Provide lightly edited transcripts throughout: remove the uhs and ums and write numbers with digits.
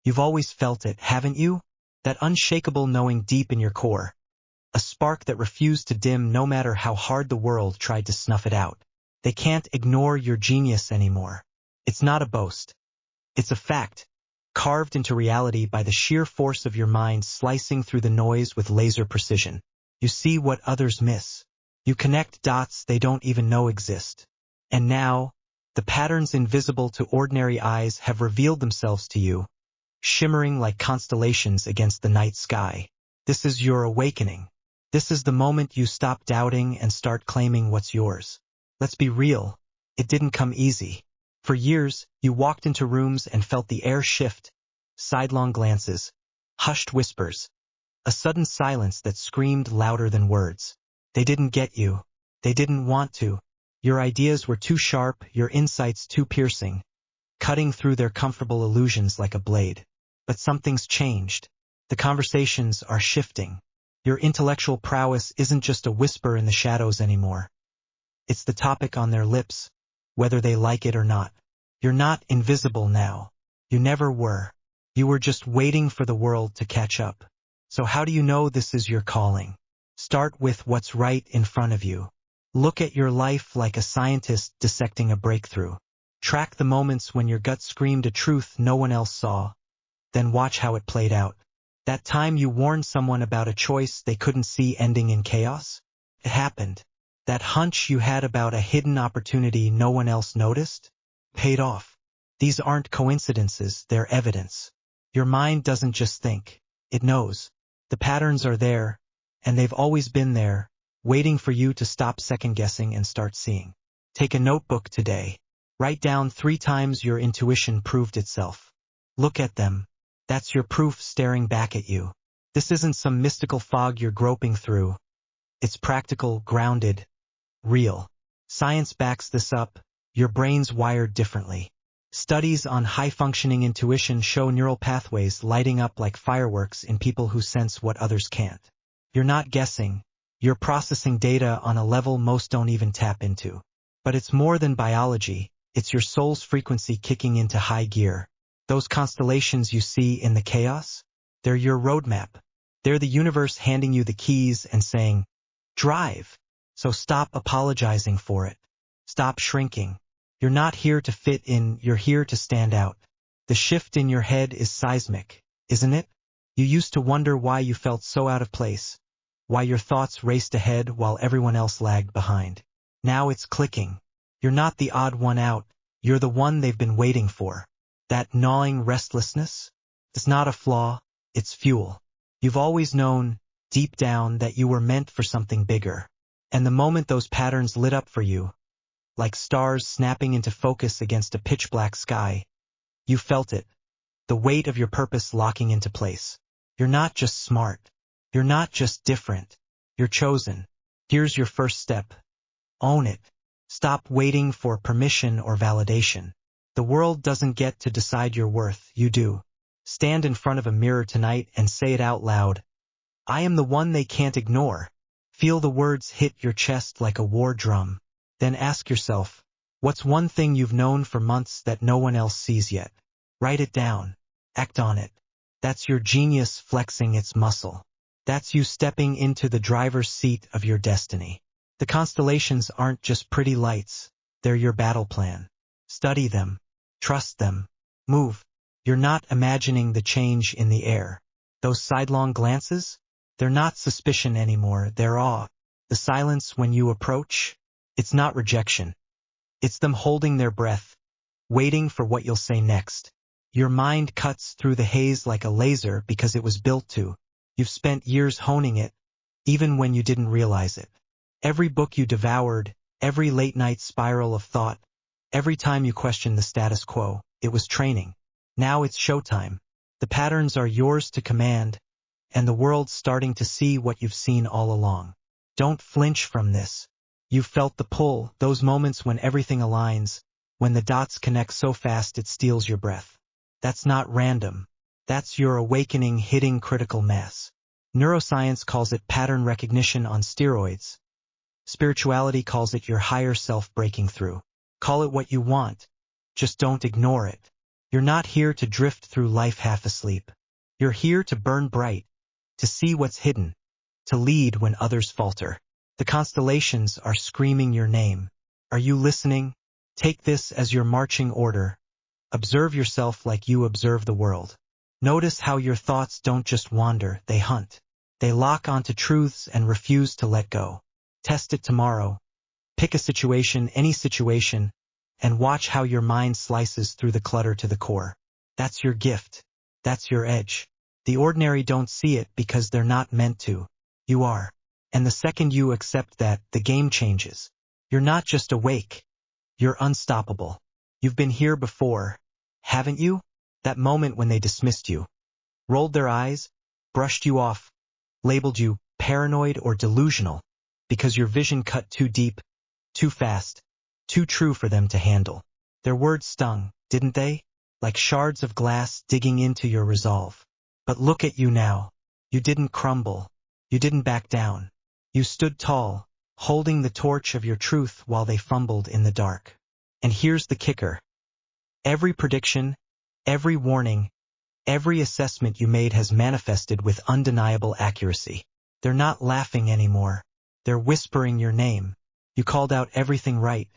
You've always felt it, haven't you? That unshakable knowing deep in your core. A spark that refused to dim no matter how hard the world tried to snuff it out. They can't ignore your genius anymore. It's not a boast. It's a fact, carved into reality by the sheer force of your mind slicing through the noise with laser precision. You see what others miss. You connect dots they don't even know exist. And now, the patterns invisible to ordinary eyes have revealed themselves to you, shimmering like constellations against the night sky. This is your awakening. This is the moment you stop doubting and start claiming what's yours. Let's be real, it didn't come easy. For years, you walked into rooms and felt the air shift, sidelong glances, hushed whispers, a sudden silence that screamed louder than words. They didn't get you. They didn't want to. Your ideas were too sharp, your insights too piercing, cutting through their comfortable illusions like a blade. But something's changed. The conversations are shifting. Your intellectual prowess isn't just a whisper in the shadows anymore. It's the topic on their lips, whether they like it or not. You're not invisible now. You never were. You were just waiting for the world to catch up. So how do you know this is your calling? Start with what's right in front of you. Look at your life like a scientist dissecting a breakthrough. Track the moments when your gut screamed a truth no one else saw. Then watch how it played out. That time you warned someone about a choice they couldn't see ending in chaos? It happened. That hunch you had about a hidden opportunity no one else noticed? Paid off. These aren't coincidences, they're evidence. Your mind doesn't just think. It knows. The patterns are there, and they've always been there, waiting for you to stop second-guessing and start seeing. Take a notebook today. Write down 3 times your intuition proved itself. Look at them. That's your proof staring back at you. This isn't some mystical fog you're groping through. It's practical, grounded, real. Science backs this up. Your brain's wired differently. Studies on high-functioning intuition show neural pathways lighting up like fireworks in people who sense what others can't. You're not guessing. You're processing data on a level most don't even tap into. But it's more than biology. It's your soul's frequency kicking into high gear. Those constellations you see in the chaos? They're your roadmap. They're the universe handing you the keys and saying, drive. So stop apologizing for it. Stop shrinking. You're not here to fit in, you're here to stand out. The shift in your head is seismic, isn't it? You used to wonder why you felt so out of place, why your thoughts raced ahead while everyone else lagged behind. Now it's clicking. You're not the odd one out, you're the one they've been waiting for. That gnawing restlessness? It's not a flaw, it's fuel. You've always known, deep down, that you were meant for something bigger. And the moment those patterns lit up for you, like stars snapping into focus against a pitch-black sky, you felt it, the weight of your purpose locking into place. You're not just smart. You're not just different. You're chosen. Here's your first step. Own it. Stop waiting for permission or validation. The world doesn't get to decide your worth, you do. Stand in front of a mirror tonight and say it out loud. I am the one they can't ignore. Feel the words hit your chest like a war drum. Then ask yourself, what's one thing you've known for months that no one else sees yet? Write it down. Act on it. That's your genius flexing its muscle. That's you stepping into the driver's seat of your destiny. The constellations aren't just pretty lights. They're your battle plan. Study them. Trust them. Move. You're not imagining the change in the air. Those sidelong glances? They're not suspicion anymore, they're awe. The silence when you approach? It's not rejection. It's them holding their breath, waiting for what you'll say next. Your mind cuts through the haze like a laser because it was built to. You've spent years honing it, even when you didn't realize it. Every book you devoured, every late-night spiral of thought, every time you questioned the status quo, it was training. Now it's showtime. The patterns are yours to command, and the world's starting to see what you've seen all along. Don't flinch from this. You've felt the pull, those moments when everything aligns, when the dots connect so fast it steals your breath. That's not random. That's your awakening hitting critical mass. Neuroscience calls it pattern recognition on steroids. Spirituality calls it your higher self breaking through. Call it what you want. Just don't ignore it. You're not here to drift through life half asleep. You're here to burn bright, to see what's hidden, to lead when others falter. The constellations are screaming your name. Are you listening? Take this as your marching order. Observe yourself like you observe the world. Notice how your thoughts don't just wander, they hunt. They lock onto truths and refuse to let go. Test it tomorrow. Pick a situation, any situation, and watch how your mind slices through the clutter to the core. That's your gift. That's your edge. The ordinary don't see it because they're not meant to. You are. And the second you accept that, the game changes. You're not just awake. You're unstoppable. You've been here before, haven't you? That moment when they dismissed you, rolled their eyes, brushed you off, labeled you paranoid or delusional, because your vision cut too deep, too fast, too true for them to handle. Their words stung, didn't they? Like shards of glass digging into your resolve. But look at you now. You didn't crumble. You didn't back down. You stood tall, holding the torch of your truth while they fumbled in the dark. And here's the kicker. Every prediction, every warning, every assessment you made has manifested with undeniable accuracy. They're not laughing anymore. They're whispering your name. You called out everything right,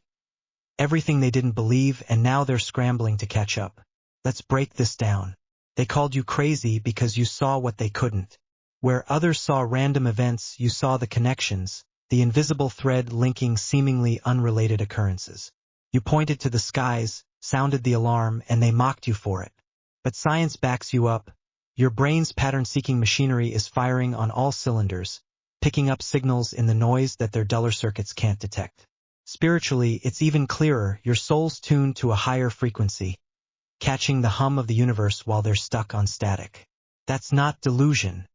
everything they didn't believe, and now they're scrambling to catch up. Let's break this down. They called you crazy because you saw what they couldn't. Where others saw random events, you saw the connections, the invisible thread linking seemingly unrelated occurrences. You pointed to the skies, sounded the alarm, and they mocked you for it. But science backs you up. Your brain's pattern-seeking machinery is firing on all cylinders, picking up signals in the noise that their duller circuits can't detect. Spiritually, it's even clearer. Your soul's tuned to a higher frequency, catching the hum of the universe while they're stuck on static. That's not delusion.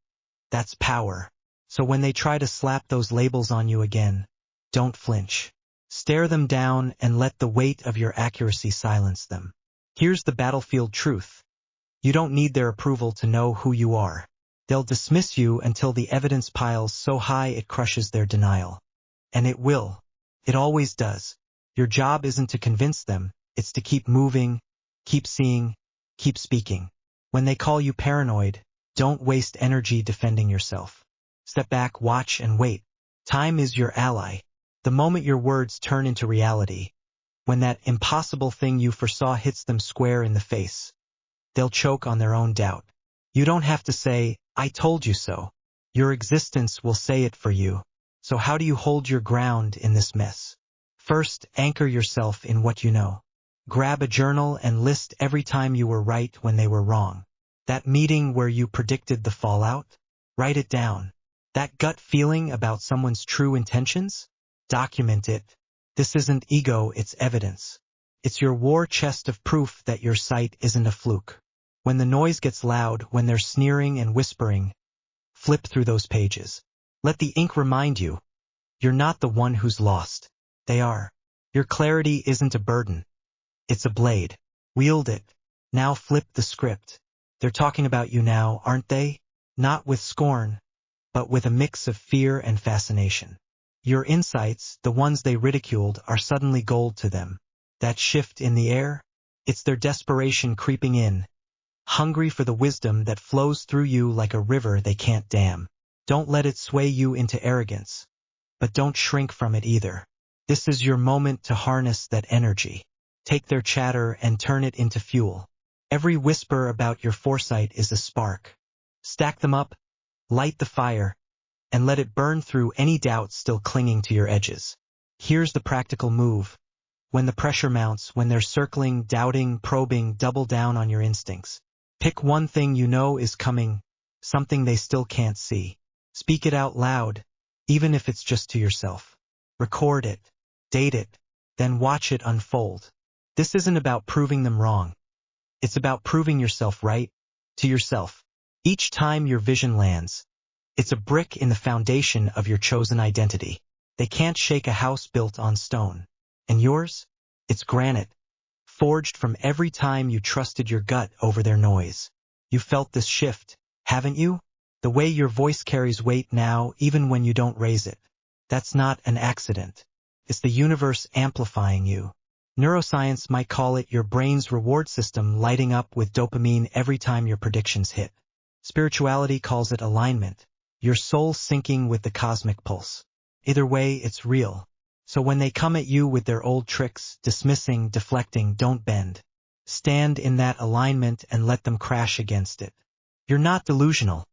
That's power. So when they try to slap those labels on you again, don't flinch. Stare them down and let the weight of your accuracy silence them. Here's the battlefield truth. You don't need their approval to know who you are. They'll dismiss you until the evidence piles so high it crushes their denial. And it will. It always does. Your job isn't to convince them, it's to keep moving, keep seeing, keep speaking. When they call you paranoid, don't waste energy defending yourself. Step back, watch, and wait. Time is your ally. The moment your words turn into reality, when that impossible thing you foresaw hits them square in the face, they'll choke on their own doubt. You don't have to say, "I told you so." Your existence will say it for you. So how do you hold your ground in this mess? First, anchor yourself in what you know. Grab a journal and list every time you were right when they were wrong. That meeting where you predicted the fallout? Write it down. That gut feeling about someone's true intentions? Document it. This isn't ego, it's evidence. It's your war chest of proof that your sight isn't a fluke. When the noise gets loud, when they're sneering and whispering, flip through those pages. Let the ink remind you, you're not the one who's lost. They are. Your clarity isn't a burden. It's a blade. Wield it. Now flip the script. They're talking about you now, aren't they? Not with scorn, but with a mix of fear and fascination. Your insights, the ones they ridiculed, are suddenly gold to them. That shift in the air? It's their desperation creeping in, hungry for the wisdom that flows through you like a river they can't dam. Don't let it sway you into arrogance, but don't shrink from it either. This is your moment to harness that energy. Take their chatter and turn it into fuel. Every whisper about your foresight is a spark. Stack them up, light the fire, and let it burn through any doubt still clinging to your edges. Here's the practical move. When the pressure mounts, when they're circling, doubting, probing, double down on your instincts. Pick one thing you know is coming, something they still can't see. Speak it out loud, even if it's just to yourself. Record it, date it, then watch it unfold. This isn't about proving them wrong. It's about proving yourself right, to yourself. Each time your vision lands, it's a brick in the foundation of your chosen identity. They can't shake a house built on stone. And yours? It's granite, forged from every time you trusted your gut over their noise. You felt this shift, haven't you? The way your voice carries weight now, even when you don't raise it. That's not an accident. It's the universe amplifying you. Neuroscience might call it your brain's reward system lighting up with dopamine every time your predictions hit. Spirituality calls it alignment, your soul syncing with the cosmic pulse. Either way, it's real. So when they come at you with their old tricks, dismissing, deflecting, don't bend. Stand in that alignment and let them crash against it. You're not delusional.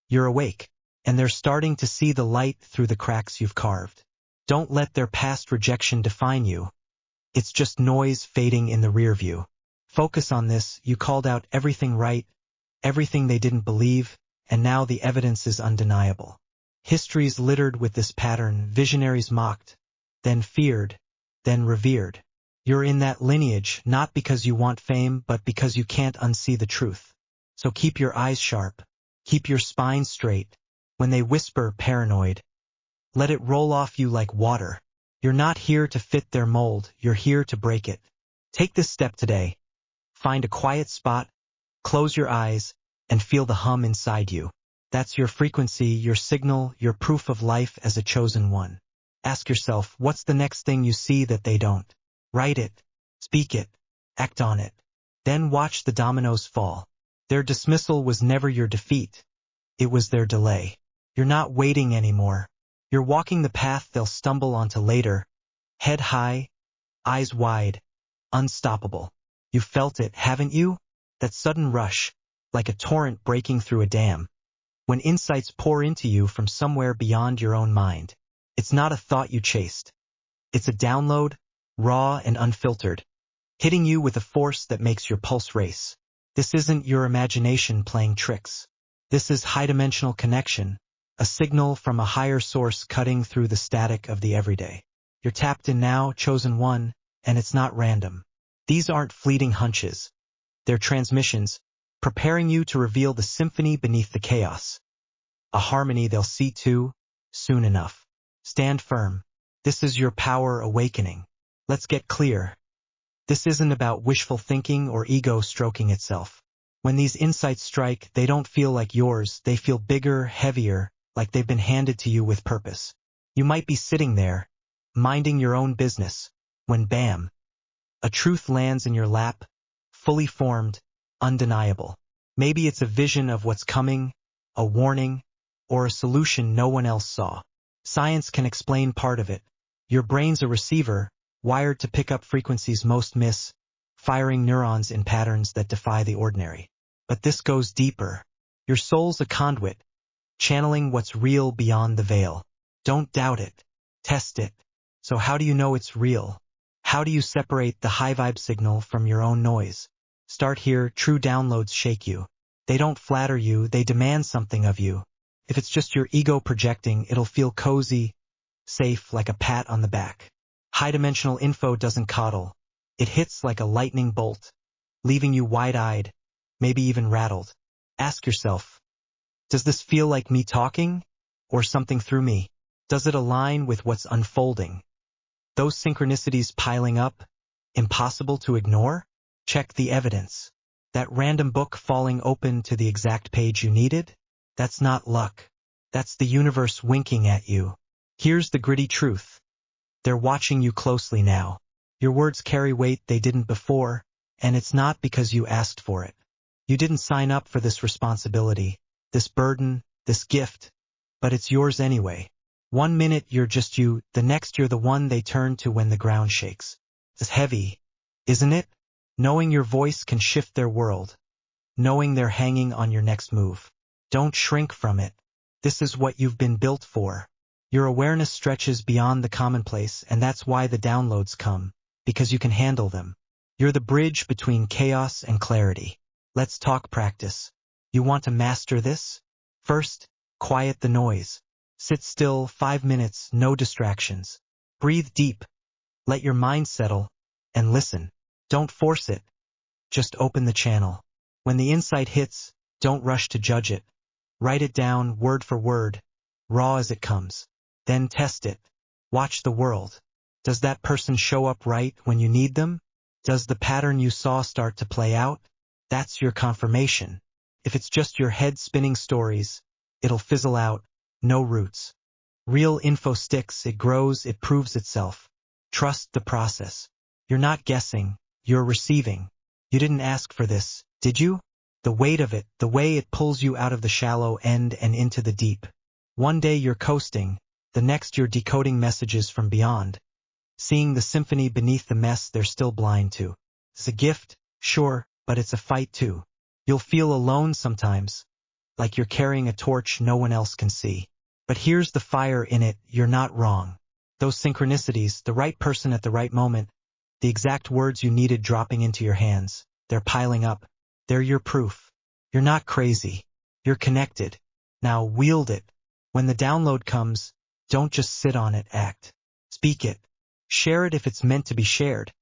You're awake, and they're starting to see the light through the cracks you've carved. Don't let their past rejection define you. It's just noise fading in the rear view. Focus on this. You called out everything right, everything they didn't believe, and now the evidence is undeniable. History's littered with this pattern, visionaries mocked, then feared, then revered. You're in that lineage not because you want fame, but because you can't unsee the truth. So keep your eyes sharp, keep your spine straight. When they whisper paranoid, let it roll off you like water. You're not here to fit their mold, you're here to break it. Take this step today. Find a quiet spot, close your eyes, and feel the hum inside you. That's your frequency, your signal, your proof of life as a chosen one. Ask yourself, what's the next thing you see that they don't? Write it, speak it, act on it. Then watch the dominoes fall. Their dismissal was never your defeat. It was their delay. You're not waiting anymore. You're walking the path they'll stumble onto later. Head high, eyes wide, unstoppable. You felt it, haven't you? That sudden rush, like a torrent breaking through a dam. When insights pour into you from somewhere beyond your own mind. It's not a thought you chased. It's a download, raw and unfiltered, hitting you with a force that makes your pulse race. This isn't your imagination playing tricks. This is high-dimensional connection, a signal from a higher source cutting through the static of the everyday. You're tapped in now, chosen one, and it's not random. These aren't fleeting hunches. They're transmissions, preparing you to reveal the symphony beneath the chaos. A harmony they'll see too, soon enough. Stand firm. This is your power awakening. Let's get clear. This isn't about wishful thinking or ego stroking itself. When these insights strike, they don't feel like yours, they feel bigger, heavier, like they've been handed to you with purpose. You might be sitting there, minding your own business, when bam, a truth lands in your lap, fully formed, undeniable. Maybe it's a vision of what's coming, a warning, or a solution no one else saw. Science can explain part of it. Your brain's a receiver, wired to pick up frequencies most miss, firing neurons in patterns that defy the ordinary. But this goes deeper. Your soul's a conduit, channeling what's real beyond the veil. Don't doubt it. Test it. So how do you know it's real? How do you separate the high-vibe signal from your own noise? Start here. True downloads shake you. They don't flatter you, they demand something of you. If it's just your ego projecting, it'll feel cozy, safe, like a pat on the back. High-dimensional info doesn't coddle. It hits like a lightning bolt, leaving you wide-eyed, maybe even rattled. Ask yourself, does this feel like me talking, or something through me? Does it align with what's unfolding? Those synchronicities piling up, impossible to ignore? Check the evidence. That random book falling open to the exact page you needed? That's not luck. That's the universe winking at you. Here's the gritty truth. They're watching you closely now. Your words carry weight they didn't before, and it's not because you asked for it. You didn't sign up for this responsibility, this burden, this gift, but it's yours anyway. 1 minute you're just you, the next you're the one they turn to when the ground shakes. It's heavy, isn't it? Knowing your voice can shift their world. Knowing they're hanging on your next move. Don't shrink from it. This is what you've been built for. Your awareness stretches beyond the commonplace, and that's why the downloads come, because you can handle them. You're the bridge between chaos and clarity. Let's talk practice. You want to master this? First, quiet the noise. Sit still 5 minutes, no distractions. Breathe deep. Let your mind settle, and listen. Don't force it. Just open the channel. When the insight hits, don't rush to judge it. Write it down word for word, raw as it comes. Then test it. Watch the world. Does that person show up right when you need them? Does the pattern you saw start to play out? That's your confirmation. If it's just your head spinning stories, it'll fizzle out, no roots. Real info sticks, it grows, it proves itself. Trust the process. You're not guessing, you're receiving. You didn't ask for this, did you? The weight of it, the way it pulls you out of the shallow end and into the deep. One day you're coasting, the next you're decoding messages from beyond, seeing the symphony beneath the mess they're still blind to. It's a gift, sure, but it's a fight too. You'll feel alone sometimes, like you're carrying a torch no one else can see. But here's the fire in it, you're not wrong. Those synchronicities, the right person at the right moment, the exact words you needed dropping into your hands, they're piling up. They're your proof. You're not crazy. You're connected. Now wield it. When the download comes, don't just sit on it, act. Speak it. Share it if it's meant to be shared,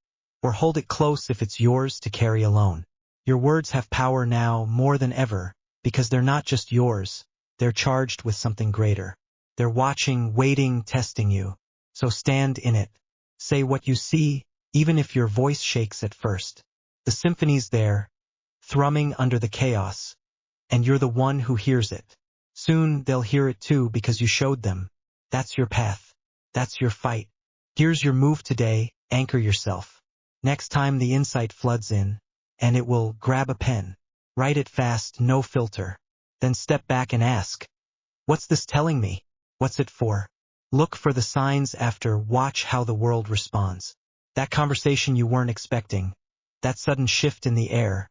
or hold it close if it's yours to carry alone. Your words have power now more than ever, because they're not just yours, they're charged with something greater. They're watching, waiting, testing you. So stand in it. Say what you see, even if your voice shakes at first. The symphony's there, thrumming under the chaos, and you're the one who hears it. Soon they'll hear it too because you showed them. That's your path. That's your fight. Here's your move today, anchor yourself. Next time the insight floods in, and it will, grab a pen. Write it fast, no filter. Then step back and ask, what's this telling me? What's it for? Look for the signs after, watch how the world responds. That conversation you weren't expecting, that sudden shift in the air.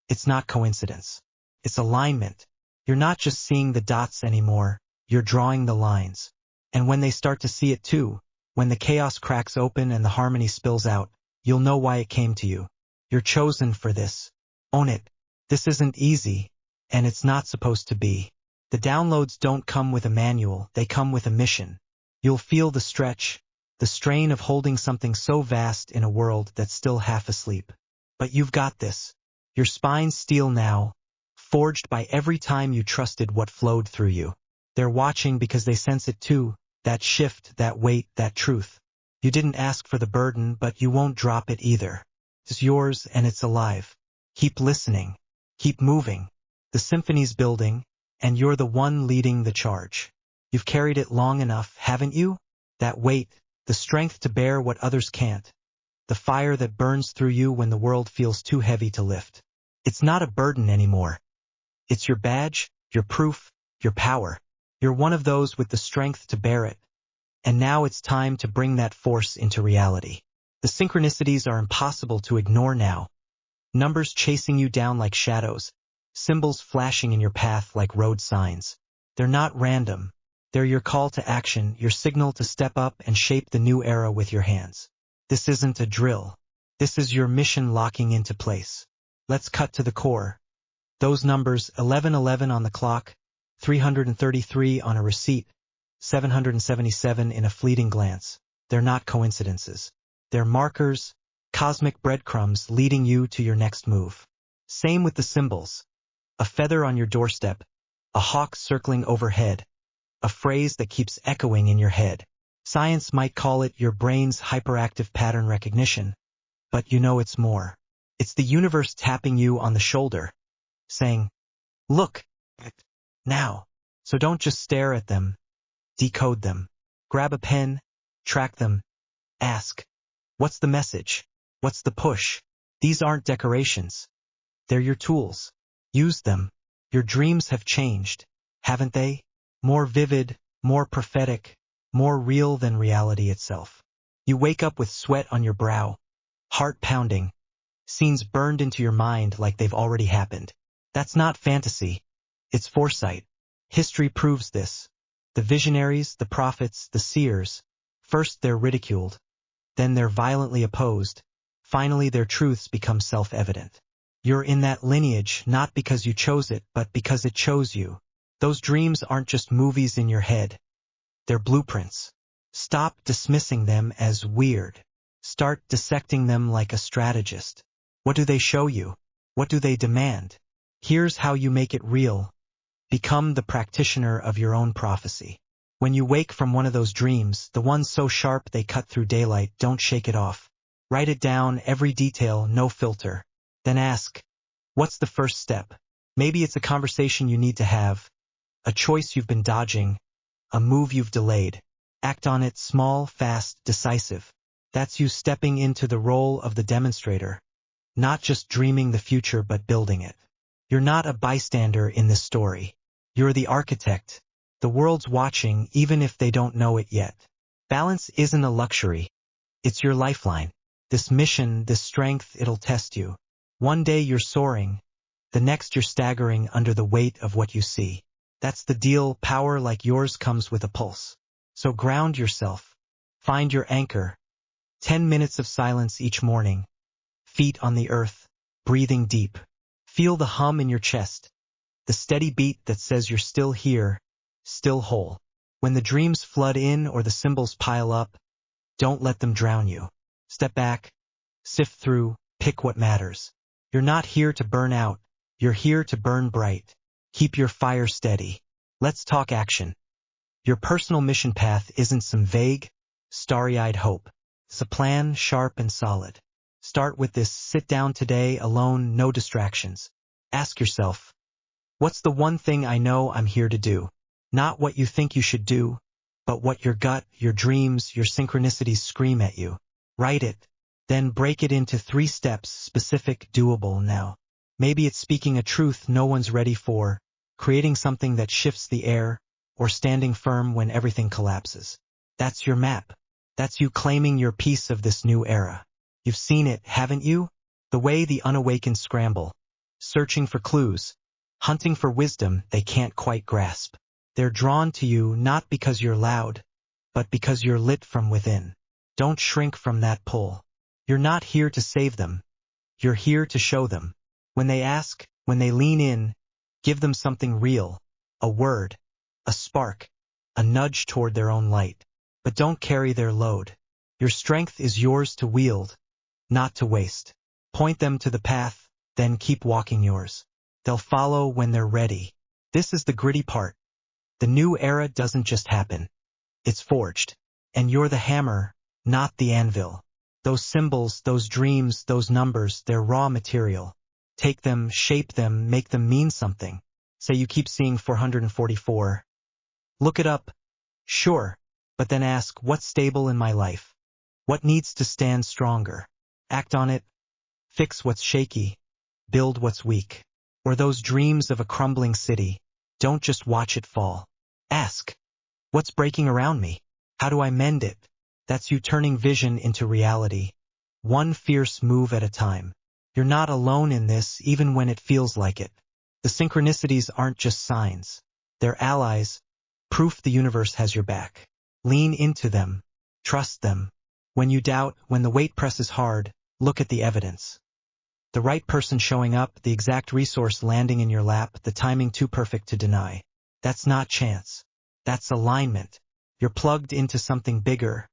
It's not coincidence. It's alignment. You're not just seeing the dots anymore, you're drawing the lines. And when they start to see it too, when the chaos cracks open and the harmony spills out, you'll know why it came to you. You're chosen for this. Own it. This isn't easy, and it's not supposed to be. The downloads don't come with a manual, they come with a mission. You'll feel the stretch, the strain of holding something so vast in a world that's still half asleep. But you've got this. Your spine's steel now, forged by every time you trusted what flowed through you. They're watching because they sense it too, that shift, that weight, that truth. You didn't ask for the burden, but you won't drop it either. It's yours and it's alive. Keep listening. Keep moving. The symphony's building, and you're the one leading the charge. You've carried it long enough, haven't you? That weight, the strength to bear what others can't. The fire that burns through you when the world feels too heavy to lift. It's not a burden anymore. It's your badge, your proof, your power. You're one of those with the strength to bear it. And now it's time to bring that force into reality. The synchronicities are impossible to ignore now. Numbers chasing you down like shadows, symbols flashing in your path like road signs. They're not random. They're your call to action, your signal to step up and shape the new era with your hands. This isn't a drill. This is your mission locking into place. Let's cut to the core. Those numbers, 1111 on the clock, 333 on a receipt, 777 in a fleeting glance. They're not coincidences. They're markers, cosmic breadcrumbs leading you to your next move. Same with the symbols. A feather on your doorstep, a hawk circling overhead, a phrase that keeps echoing in your head. Science might call it your brain's hyperactive pattern recognition, but you know it's more. It's the universe tapping you on the shoulder, saying, look, now. So don't just stare at them, decode them. Grab a pen, track them, ask, what's the message? What's the push? These aren't decorations. They're your tools. Use them. Your dreams have changed, haven't they? More vivid, more prophetic, more real than reality itself. You wake up with sweat on your brow, heart pounding, scenes burned into your mind like they've already happened. That's not fantasy. It's foresight. History proves this. The visionaries, the prophets, the seers, first they're ridiculed, then they're violently opposed, finally their truths become self-evident. You're in that lineage not because you chose it, but because it chose you. Those dreams aren't just movies in your head. They're blueprints. Stop dismissing them as weird. Start dissecting them like a strategist. What do they show you? What do they demand? Here's how you make it real. Become the practitioner of your own prophecy. When you wake from one of those dreams, the ones so sharp they cut through daylight, don't shake it off. Write it down, every detail, no filter. Then ask, what's the first step? Maybe it's a conversation you need to have, a choice you've been dodging, a move you've delayed. Act on it, small, fast, decisive. That's you stepping into the role of the demonstrator, not just dreaming the future but building it. You're not a bystander in this story. You're the architect. The world's watching even if they don't know it yet. Balance isn't a luxury. It's your lifeline. This mission, this strength, it'll test you. One day you're soaring. The next you're staggering under the weight of what you see. That's the deal. Power like yours comes with a pulse. So ground yourself. Find your anchor. 10 minutes of silence each morning. Feet on the earth, breathing deep. Feel the hum in your chest. The steady beat that says you're still here, still whole. When the dreams flood in or the symbols pile up, don't let them drown you. Step back, sift through, pick what matters. You're not here to burn out. You're here to burn bright. Keep your fire steady. Let's talk action. Your personal mission path isn't some vague, starry-eyed hope. It's a plan, sharp and solid. Start with this: sit down today, alone, no distractions. Ask yourself, what's the one thing I know I'm here to do? Not what you think you should do, but what your gut, your dreams, your synchronicities scream at you. Write it, then break it into 3 steps, specific, doable now. Maybe it's speaking a truth no one's ready for, creating something that shifts the air, or standing firm when everything collapses. That's your map. That's you claiming your piece of this new era. You've seen it, haven't you? The way the unawakened scramble, searching for clues, hunting for wisdom they can't quite grasp. They're drawn to you not because you're loud, but because you're lit from within. Don't shrink from that pull. You're not here to save them. You're here to show them. When they ask, when they lean in, give them something real, a word, a spark, a nudge toward their own light. But don't carry their load. Your strength is yours to wield, not to waste. Point them to the path, then keep walking yours. They'll follow when they're ready. This is the gritty part. The new era doesn't just happen. It's forged. And you're the hammer, not the anvil. Those symbols, those dreams, those numbers, they're raw material. Take them, shape them, make them mean something. Say you keep seeing 444. Look it up. Sure. But then ask, what's stable in my life? What needs to stand stronger? Act on it. Fix what's shaky. Build what's weak. Or those dreams of a crumbling city. Don't just watch it fall. Ask, what's breaking around me? How do I mend it? That's you turning vision into reality. One fierce move at a time. You're not alone in this, even when it feels like it. The synchronicities aren't just signs. They're allies. Proof the universe has your back. Lean into them. Trust them. When you doubt, when the weight presses hard, look at the evidence. The right person showing up, the exact resource landing in your lap, the timing too perfect to deny. That's not chance. That's alignment. You're plugged into something bigger,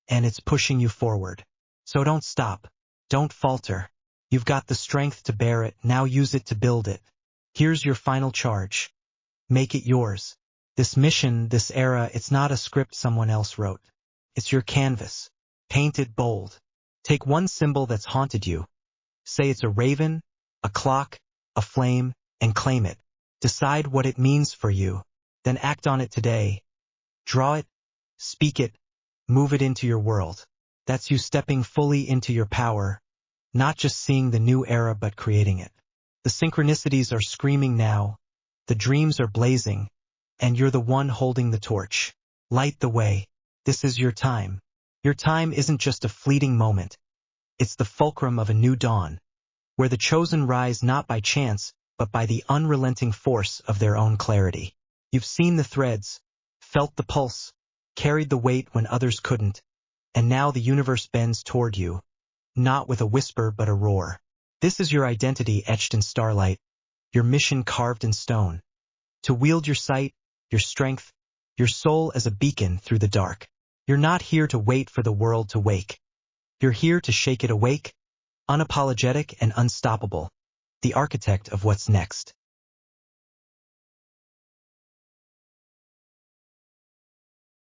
and it's pushing you forward. So don't stop. Don't falter. You've got the strength to bear it, now use it to build it. Here's your final charge. Make it yours. This mission, this era, it's not a script someone else wrote. It's your canvas. Paint it bold. Take one symbol that's haunted you. Say it's a raven, a clock, a flame, and claim it. Decide what it means for you. Then act on it today. Draw it, speak it, move it into your world. That's you stepping fully into your power, not just seeing the new era but creating it. The synchronicities are screaming now, the dreams are blazing, and you're the one holding the torch. Light the way. This is your time. Your time isn't just a fleeting moment. It's the fulcrum of a new dawn, where the chosen rise not by chance, but by the unrelenting force of their own clarity. You've seen the threads, felt the pulse, carried the weight when others couldn't, and now the universe bends toward you, not with a whisper but a roar. This is your identity etched in starlight, your mission carved in stone. To wield your sight, your strength, your soul as a beacon through the dark. You're not here to wait for the world to wake. You're here to shake it awake, unapologetic and unstoppable, the architect of what's next.